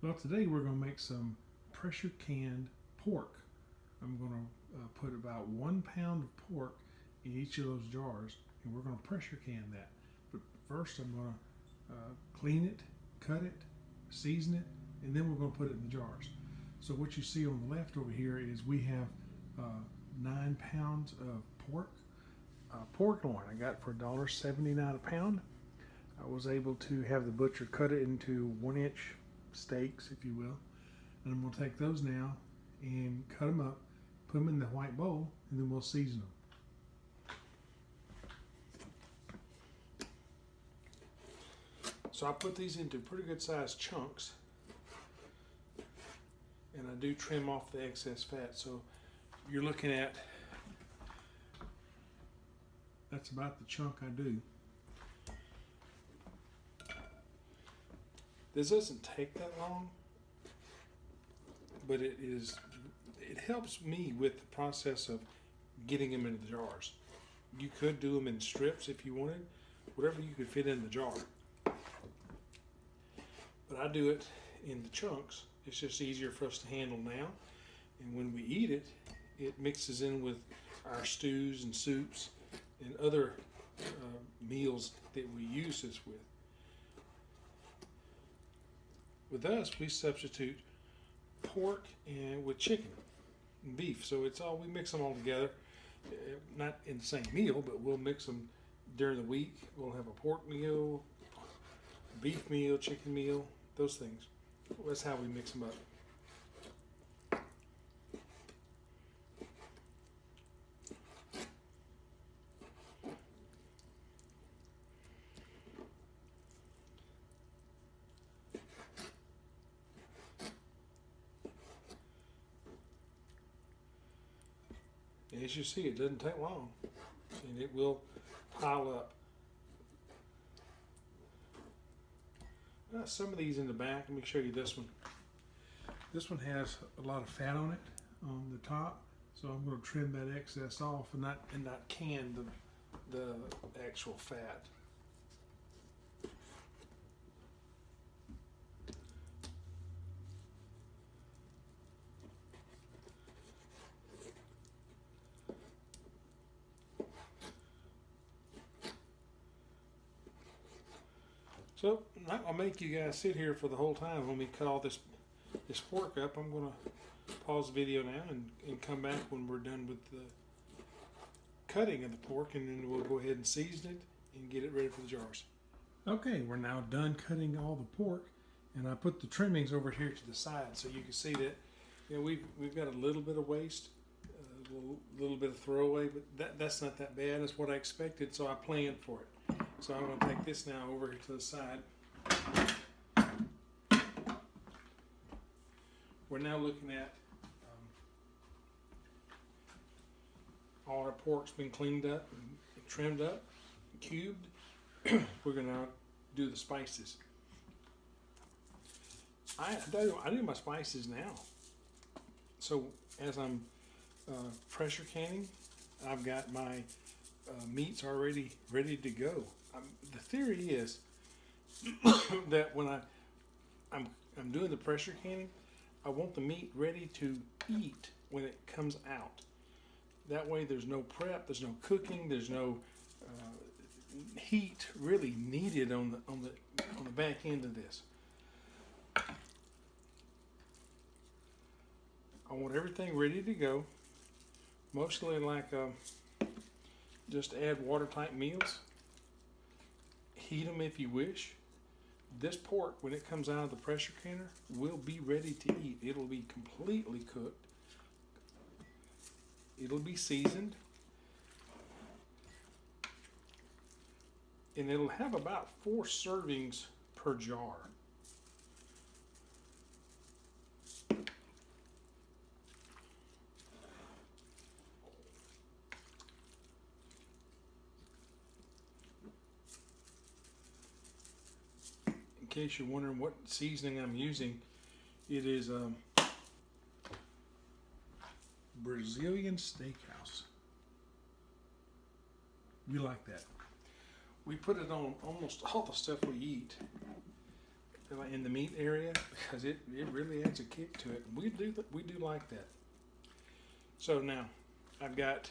Well, today we're going to make some pressure canned pork. I'm going to put about 1 pound of pork in each of those jars, and we're going to pressure can that. But first, I'm going to clean it, cut it, season it, and then we're going to put it in the jars. So what you see on the left over here is we have 9 pounds of pork loin. I got for $1.79 a pound. I was able to have the butcher cut it into 1-inch steaks, if you will. And I'm going to take those now and cut them up, put them in the white bowl, and then we'll season them. So I put these into pretty good sized chunks, and I do trim off the excess fat. So you're looking at, that's about the chunk I do. This doesn't take that long, but it helps me with the process of getting them into the jars. You could do them in strips if you wanted, whatever you could fit in the jar. But I do it in the chunks. It's just easier for us to handle now. And when we eat it, it mixes in with our stews and soups and other meals that we use this with. With us, we substitute pork and with chicken and beef. So we mix them all together, not in the same meal, but we'll mix them during the week. We'll have a pork meal, beef meal, chicken meal, those things. That's how we mix them up. As you see, it doesn't take long, and it will pile up. Some of these in the back. Let me show you this one. This one has a lot of fat on it on the top, so I'm going to trim that excess off and not can the actual fat. So I'll make you guys sit here for the whole time when we cut all this pork up. I'm going to pause the video now and come back when we're done with the cutting of the pork, and then we'll go ahead and season it and get it ready for the jars. Okay, we're now done cutting all the pork, and I put the trimmings over here to the side so you can see that we've got a little bit of waste, a little bit of throwaway, but that's not that bad. That's what I expected, so I planned for it. So I'm going to take this now over here to the side. We're now looking at all our pork's been cleaned up and trimmed up, and cubed. We're going to now do the spices. I do my spices now. So as I'm pressure canning, I've got my meats already ready to go. The theory is that when I'm doing the pressure canning, I want the meat ready to eat when it comes out. That way there's no prep, there's no cooking, there's no heat really needed on the back end of this. I want everything ready to go. Mostly like just add watertight meals. Heat them if you wish. This pork, when it comes out of the pressure canner, will be ready to eat. It'll be completely cooked. It'll be seasoned. And it'll have about 4 servings per jar. In case you're wondering what seasoning I'm using, it is Brazilian Steakhouse. We like that. We put it on almost all the stuff we eat. in the meat area, because it really adds a kick to it. We do like that. So now I've got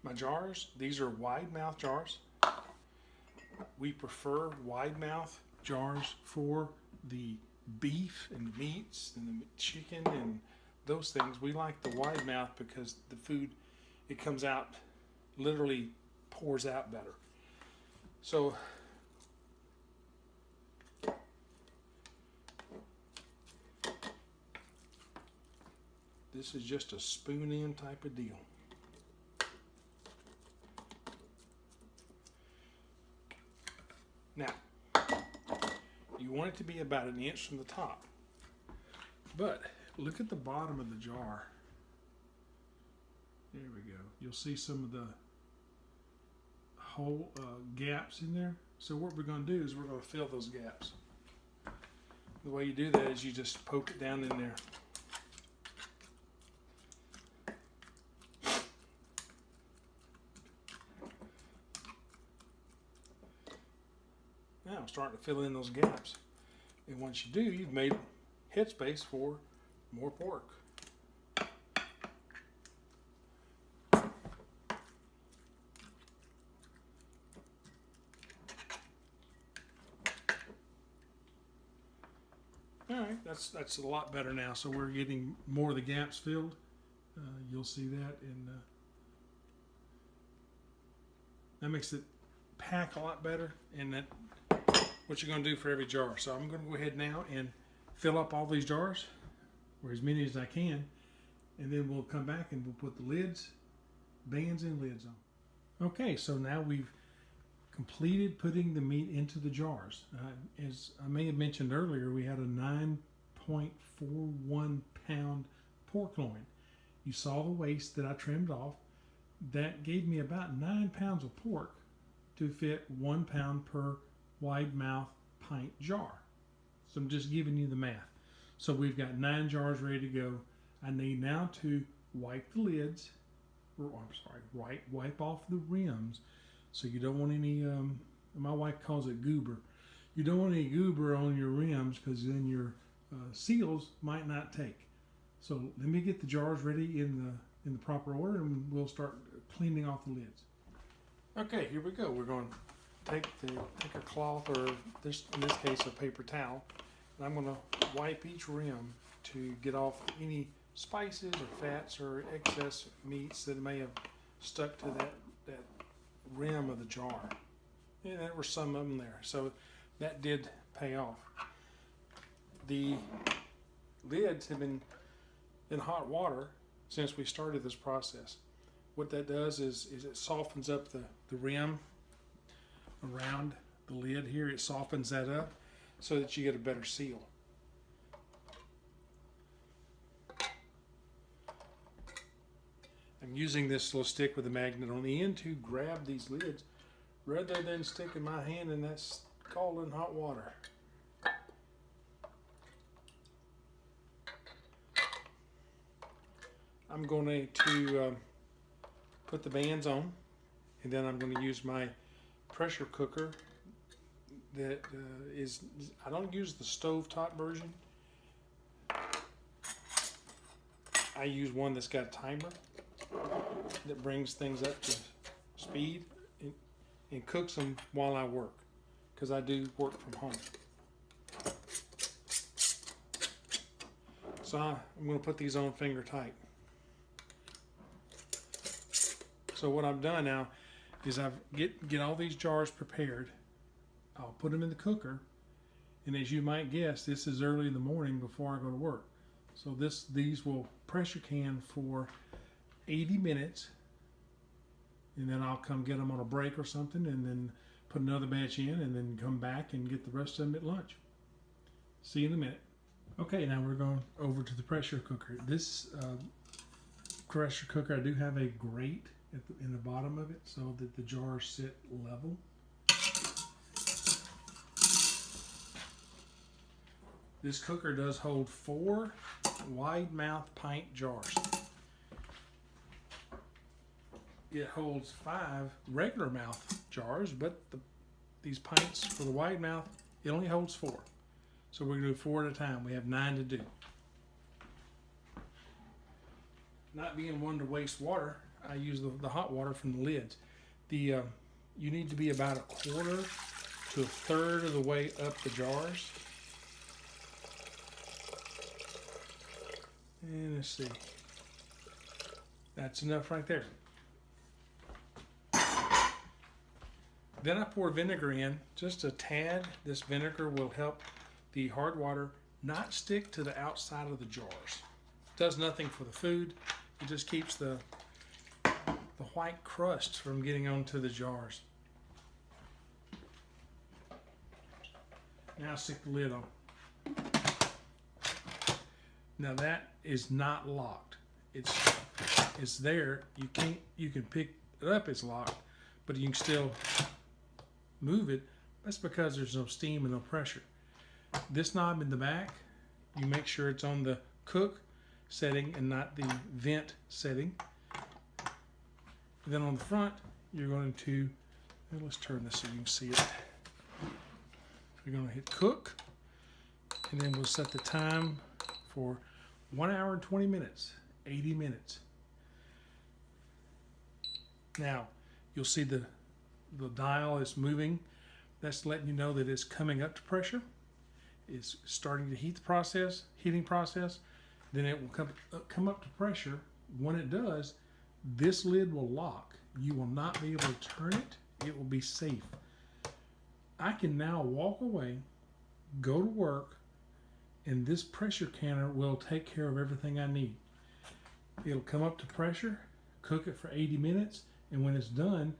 my jars. These are wide mouth jars. We prefer wide mouth jars for the beef and the meats and the chicken and those things. We like the wide mouth because the food, it comes out, literally pours out better. So this is just a spoon in type of deal. Now, you want it to be about an inch from the top, but look at the bottom of the jar. There we go. You'll see some of the hole gaps in there. So what we're going to do is we're going to fill those gaps. The way you do that is you just poke it down in there. Now I'm starting to fill in those gaps. And once you do, you've made headspace for more pork. Alright, that's a lot better now. So we're getting more of the gaps filled. You'll see that, and that makes it pack a lot better, and that what you're going to do for every jar. So I'm going to go ahead now and fill up all these jars, or as many as I can, and then we'll come back and we'll put the lids, bands and lids on. Okay, so now we've completed putting the meat into the jars. As I may have mentioned earlier, we had a 9.41 pound pork loin. You saw the waist that I trimmed off. That gave me about 9 pounds of pork to fit 1 pound per wide mouth pint jar. So I'm just giving you the math. So we've got 9 jars ready to go. I need now to wipe the lids, or I'm sorry, wipe off the rims. So you don't want any, my wife calls it goober. You don't want any goober on your rims, because then your seals might not take. So let me get the jars ready in the proper order, and we'll start cleaning off the lids. Okay, here we go. We're going to take a cloth, or in this case a paper towel, and I'm going to wipe each rim to get off any spices or fats or excess meats that may have stuck to that rim of the jar. And there were some of them there, so that did pay off. The lids have been in hot water since we started this process. What that does is it softens up the rim around the lid here. It softens that up so that you get a better seal. I'm using this little stick with a magnet on the end to grab these lids rather than sticking my hand in that scalding hot water. I'm going to put the bands on, and then I'm going to use my pressure cooker that I don't use the stovetop version. I use one that's got a timer that brings things up to speed and cooks them while I work, because I do work from home. So I'm going to put these on finger tight. So what I've done now is I've get all these jars prepared. I'll put them in the cooker, and as you might guess, this is early in the morning before I go to work. So these will pressure can for 80 minutes, and then I'll come get them on a break or something, and then put another batch in, and then come back and get the rest of them at lunch. See you in a minute. Okay, now we're going over to the pressure cooker. This pressure cooker, I do have a grate in the bottom of it so that the jars sit level. This cooker does hold 4 wide mouth pint jars. It holds 5 regular mouth jars, but these pints for the wide mouth, It only holds 4. So we're gonna do 4 at a time. We have 9 to do. Not being one to waste water, I use the hot water from the lids. You need to be about 1/4 to 1/3 of the way up the jars. And let's see. That's enough right there. Then I pour vinegar in, just a tad. This vinegar will help the hard water not stick to the outside of the jars. Does nothing for the food. It just keeps the white crust from getting onto the jars. Now stick the lid on. Now that is not locked. It's there. You can pick it up. It's locked, but you can still move it. That's because there's no steam and no pressure. This knob in the back, you make sure it's on the cook setting and not the vent setting. Then on the front, you're going to, let's turn this so you can see it. You're going to hit cook, and then we'll set the time for 1 hour and 20 minutes, 80 minutes. Now, you'll see the dial is moving. That's letting you know that it's coming up to pressure. It's starting to heating process. Then it will come up to pressure. When it does, this lid will lock. You will not be able to turn it. It will be safe. I can now walk away, go to work, and this pressure canner will take care of everything I need. It'll come up to pressure, cook it for 80 minutes, and when it's done,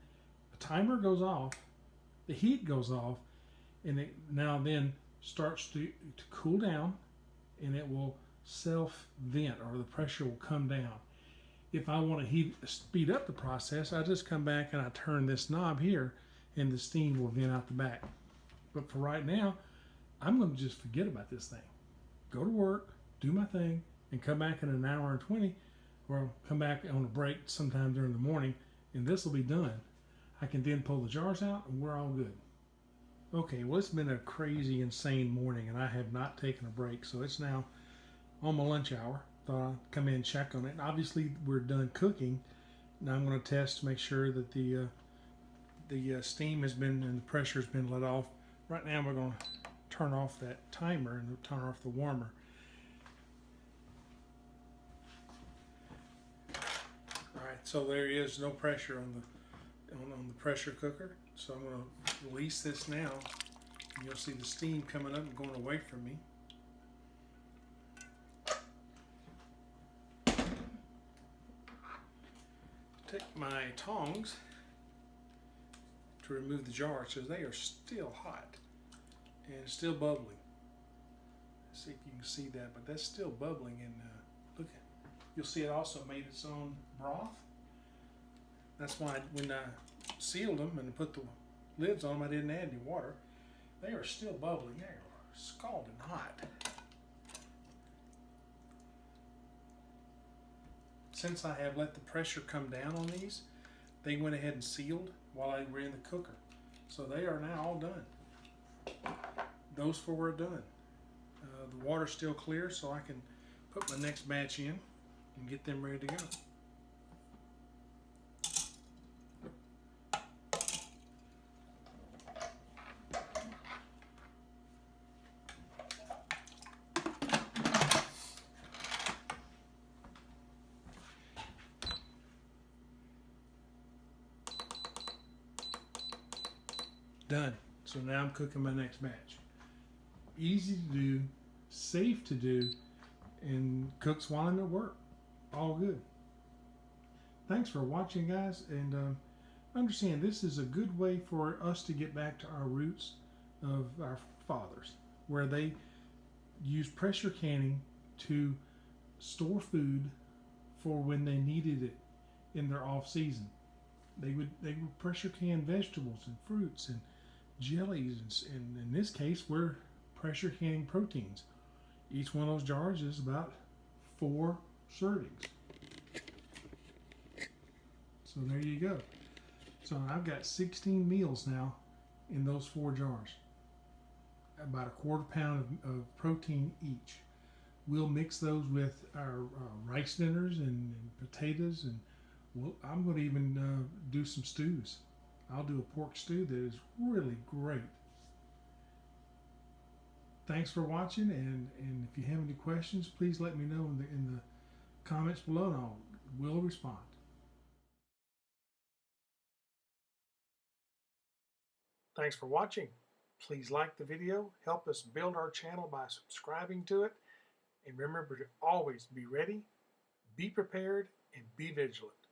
the timer goes off, the heat goes off, and it now then starts to cool down, and it will self-vent, or the pressure will come down. If I want to speed up the process, I just come back and I turn this knob here, and the steam will vent out the back. But for right now, I'm going to just forget about this thing. Go to work, do my thing, and come back in 1 hour and 20, or come back on a break sometime during the morning, and this will be done. I can then pull the jars out, and we're all good. Okay, well, it's been a crazy, insane morning, and I have not taken a break, so it's now on my lunch hour. Thought I'd come in and check on it. And obviously, we're done cooking. Now I'm going to test to make sure that the steam has been and the pressure has been let off. Right now, we're going to turn off that timer and turn off the warmer. All right, so there is no pressure on the pressure cooker. So I'm going to release this now. And you'll see the steam coming up and going away from me. Take my tongs to remove the jars because they are still hot and still bubbling. Let's see if you can see that, but that's still bubbling. And look, you'll see it also made its own broth. That's why when I sealed them and put the lids on them, I didn't add any water. They are still bubbling. They are scalding hot. Since I have let the pressure come down on these, they went ahead and sealed while I ran the cooker. So they are now all done. Those 4 are done. The water's still clear, so I can put my next batch in and get them ready to go. Done. So now I'm cooking my next batch. Easy to do, safe to do, and cooks while I'm at work. All good. Thanks for watching, guys, and understand this is a good way for us to get back to our roots of our fathers, where they used pressure canning to store food for when they needed it in their off season. They would pressure can vegetables and fruits and jellies, and in this case we're pressure canning proteins. Each one of those jars is about 4 servings. So there you go. So I've got 16 meals now in those 4 jars. about a quarter pound of protein each. We'll mix those with our rice dinners and potatoes, and I'm going to even do some stews. I'll do a pork stew that is really great. Thanks for watching, and if you have any questions, please let me know in the comments below, and I will respond. Thanks for watching. Please like the video, help us build our channel by subscribing to it, and remember to always be ready, be prepared, and be vigilant.